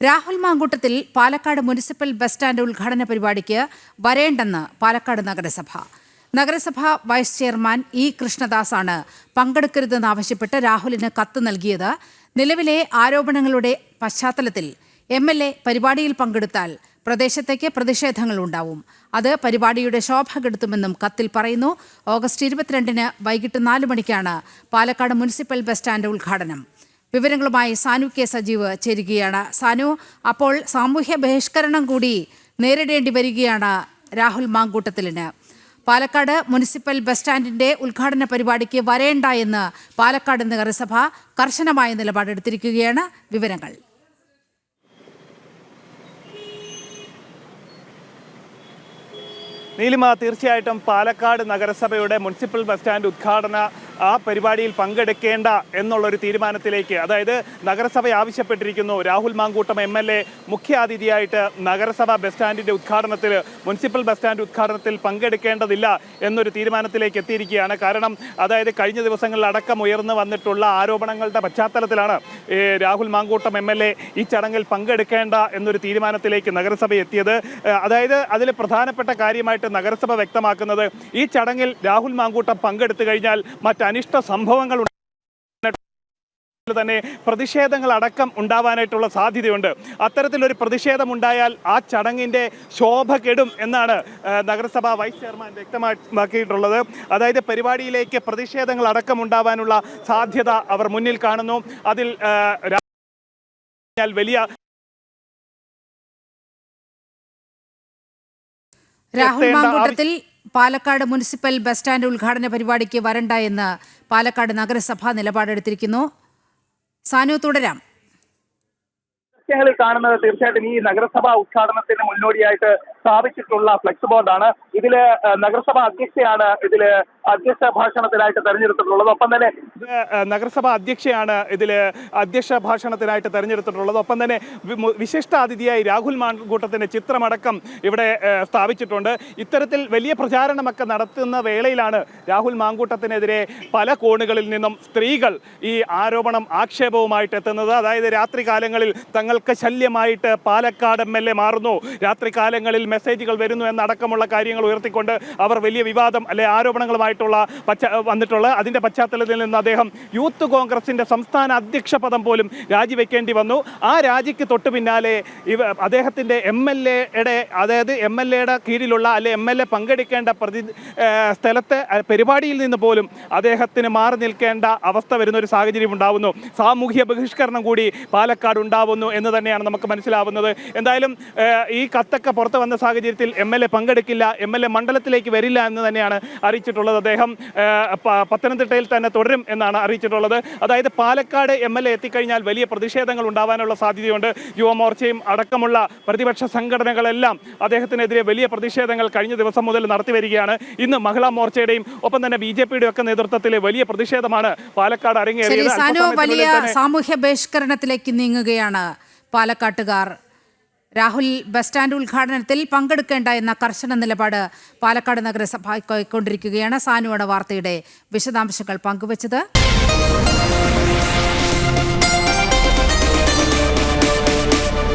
Rahul Mamkootathil Palakkad municipal bus stand ഉദ്ഘാടന പരിപാടിക്ക് വരേണ്ടെന്ന് പാലക്കാട് നഗരസഭ. നഗരസഭ വൈസ് ചെയർമാൻ ഇ കൃഷ്ണദാസാണ് പങ്കെടുക്കരുതെന്നാവശ്യപ്പെട്ട് രാഹുലിന് കത്ത് നൽകിയത്. നിലവിലെ ആരോപണങ്ങളുടെ പശ്ചാത്തലത്തിൽ MLA പരിപാടിയിൽ പങ്കെടുത്താൽ പ്രദേശത്തേക്ക് പ്രതിഷേധങ്ങൾ ഉണ്ടാവും. അത് പരിപാടിയുടെ ശോഭ കെടുത്തുമെന്നും കത്തിൽ പറയുന്നു. ഓഗസ്റ്റ് 22-ന് വൈകിട്ട് 4 മണിക്കാണ് പാലക്കാട് മുനിസിപ്പൽ ബസ് സ്റ്റാൻഡ് ഉദ്ഘാടനം. വിവരങ്ങളുമായി സാനു കെ സജീവ് ചേരുകയാണ്. സാനു, അപ്പോൾ സാമൂഹ്യ ബഹിഷ്കരണം കൂടി നേരിടേണ്ടി വരികയാണ് രാഹുൽ മാങ്കൂട്ടത്തിലിന്. പാലക്കാട് മുനിസിപ്പൽ ബസ് സ്റ്റാൻഡിന്റെ ഉദ്ഘാടന പരിപാടിക്ക് വരേണ്ട എന്ന് പാലക്കാട് നഗരസഭ കർശനമായ നിലപാടെടുത്തിരിക്കുകയാണ്. വിവരങ്ങൾ. നീലിമ, തീർച്ചയായിട്ടും പാലക്കാട് നഗരസഭയുടെ മുനിസിപ്പൽ ബസ് സ്റ്റാൻഡ് ഉദ്ഘാടന പരിപാടിയിൽ പങ്കെടുക്കേണ്ട എന്നുള്ളൊരു തീരുമാനത്തിലേക്ക്, അതായത് നഗരസഭ ആവശ്യപ്പെട്ടിരിക്കുന്നു രാഹുൽ മാങ്കൂട്ടം MLA മുഖ്യാതിഥിയായിട്ട് നഗരസഭ ബസ് സ്റ്റാൻഡിന്റെ ഉദ്ഘാടനത്തിൽ, മുനിസിപ്പൽ ബസ് സ്റ്റാൻഡ് ഉദ്ഘാടനത്തിൽ പങ്കെടുക്കേണ്ടതില്ല എന്നൊരു തീരുമാനത്തിലേക്ക് എത്തിയിരിക്കുകയാണ്. കാരണം അതായത് കഴിഞ്ഞ ദിവസങ്ങളിൽ അടക്കം ഉയർന്നു വന്നിട്ടുള്ള ആരോപണങ്ങളുടെ പശ്ചാത്തലത്തിലാണ് രാഹുൽ മാങ്കൂട്ടം MLA ഈ ചടങ്ങിൽ പങ്കെടുക്കേണ്ട എന്നൊരു തീരുമാനത്തിലേക്ക് നഗരസഭ എത്തിയത്. അതായത് അതിൽ പ്രധാനപ്പെട്ട കാര്യമായിട്ട് നഗരസഭ വ്യക്തമാക്കുന്നത്, ഈ ചടങ്ങിൽ രാഹുൽ മാങ്കൂട്ടം പങ്കെടുത്തു കഴിഞ്ഞാൽ അനിഷ്ട സംഭവങ്ങൾ തന്നെ പ്രതിഷേധങ്ങൾ അടക്കം ഉണ്ടാവാനായിട്ടുള്ള സാധ്യതയുണ്ട്. അത്തരത്തിലൊരു പ്രതിഷേധമുണ്ടായാൽ ആ ചടങ്ങിന്റെ ശോഭ കെടും എന്നാണ് നഗരസഭ വൈസ് ചെയർമാൻ വ്യക്തമാക്കിയിട്ടുള്ളത്. അതായത് പരിപാടിയിലേക്ക് പ്രതിഷേധങ്ങൾ അടക്കം ഉണ്ടാവാനുള്ള സാധ്യത അവർ മുന്നിൽ കാണുന്നു. അതിൽ വലിയ Rahul Mamkootathil Palakkad municipal bus stand ഉദ്ഘാടന പരിപാടിക്ക് വരണ്ട എന്ന് പാലക്കാട് നഗരസഭ നിലപാടെടുത്തിരിക്കുന്നു. സാനു, തുടരാം. ദൃശ്യങ്ങളിൽ കാണുന്നത് തീർച്ചയായിട്ടും ഈ നഗരസഭാ ഉദ്ഘാടനത്തിന് മുന്നോടിയായിട്ട് സ്ഥാപിച്ചിട്ടുള്ള ഫ്ലെക്സ് ബോർഡാണ്. ഇതില് നഗരസഭ അധ്യക്ഷയാണ് അധ്യക്ഷ ഭാഷണത്തിനായിട്ട് തെരഞ്ഞെടുത്തിട്ടുള്ളത്. ഒപ്പം തന്നെ നഗരസഭ അധ്യക്ഷയാണ് അധ്യക്ഷ ഭാഷണത്തിനായിട്ട് തെരഞ്ഞെടുത്തിട്ടുള്ളത്. ഒപ്പം തന്നെ വിശിഷ്ട അതിഥിയായി രാഹുൽ മാങ്കൂട്ടത്തിന്റെ ചിത്രമടക്കം ഇവിടെ സ്ഥാപിച്ചിട്ടുണ്ട്. ഇത്തരത്തിൽ വലിയ പ്രചാരണമൊക്കെ നടത്തുന്ന വേളയിലാണ് രാഹുൽ മാങ്കൂട്ടത്തിനെതിരെ പല കോണുകളിൽ നിന്നും സ്ത്രീകൾ ഈ ആക്ഷേപവുമായിട്ട് എത്തുന്നത്. അതായത് രാത്രികാലങ്ങളിൽ തങ്ങൾക്ക് ശല്യമായിട്ട് പാലക്കാട് MLA മാറുന്നു, രാത്രികാലങ്ങളിൽ മെസ്സേജുകൾ വരുന്നു എന്നടക്കമുള്ള കാര്യങ്ങൾ ഉയർത്തിക്കൊണ്ട് അവർ വലിയ വിവാദം ആരോപണങ്ങളുമായിട്ടുള്ള വന്നിട്ടുള്ള അതിന്റെ പശ്ചാത്തലത്തിൽ നിന്ന് അദ്ദേഹം യൂത്ത് കോൺഗ്രസിന്റെ സംസ്ഥാന അധ്യക്ഷ പദം പോലും രാജിവെക്കേണ്ടി വന്നു. ആ രാജിക്ക് തൊട്ടു പിന്നാലെ അദ്ദേഹത്തിന്റെ MLAയുടെ, അതായത് MLAയുടെ കീഴിലുള്ള MLA പങ്കെടുക്കേണ്ട സ്ഥലത്തെ പരിപാടിയിൽ നിന്ന് പോലും അദ്ദേഹത്തിന് മാറി നിൽക്കേണ്ട അവസ്ഥ വരുന്ന ഒരു സാഹചര്യം ഉണ്ടാവുന്നു. സാമൂഹ്യ ബഹിഷ്കരണം കൂടി പാലക്കാട് ഉണ്ടാവുന്നു എന്ന് തന്നെയാണ് നമുക്ക് മനസ്സിലാവുന്നത്. എന്തായാലും ഈ കത്തൊക്കെ പുറത്തു വന്ന സാഹചര്യത്തിൽ MLA പങ്കെടുക്കില്ല, MLA മണ്ഡലത്തിലേക്ക് വരില്ല എന്ന് തന്നെയാണ് അറിയിച്ചിട്ടുള്ളത്. അദ്ദേഹം പത്തനംതിട്ടയിൽ തന്നെ തുടരും എന്നാണ് അറിയിച്ചിട്ടുള്ളത്. അതായത് പാലക്കാട് MLA എത്തിക്കഴിഞ്ഞാൽ വലിയ പ്രതിഷേധങ്ങൾ ഉണ്ടാവാനുള്ള സാധ്യതയുണ്ട്. യുവമോർച്ചയും അടക്കമുള്ള പ്രതിപക്ഷ സംഘടനകളെല്ലാം അദ്ദേഹത്തിനെതിരെ വലിയ പ്രതിഷേധങ്ങൾ കഴിഞ്ഞ ദിവസം മുതൽ നടത്തി വരികയാണ്. ഇന്ന് മഹിളാ മോർച്ചയുടെയും ഒപ്പം തന്നെ BJPയുടെ ഒക്കെ നേതൃത്വത്തിൽ വലിയ പ്രതിഷേധമാണ് പാലക്കാട് അരങ്ങേറിയത്. വലിയ സാമൂഹ്യ ബഹിഷ്കരണത്തിലേക്ക് നീങ്ങുകയാണ് പാലക്കാട്ടുകാർ. രാഹുൽ ബസ് സ്റ്റാൻഡ് ഉദ്ഘാടനത്തിൽ പങ്കെടുക്കേണ്ട എന്ന കർശന നിലപാട് പാലക്കാട് നഗരസഭ കൈക്കൊണ്ടിരിക്കുകയാണ്. സാനുവാണ് വാർത്തയുടെ വിശദാംശങ്ങൾ പങ്കുവച്ചത്.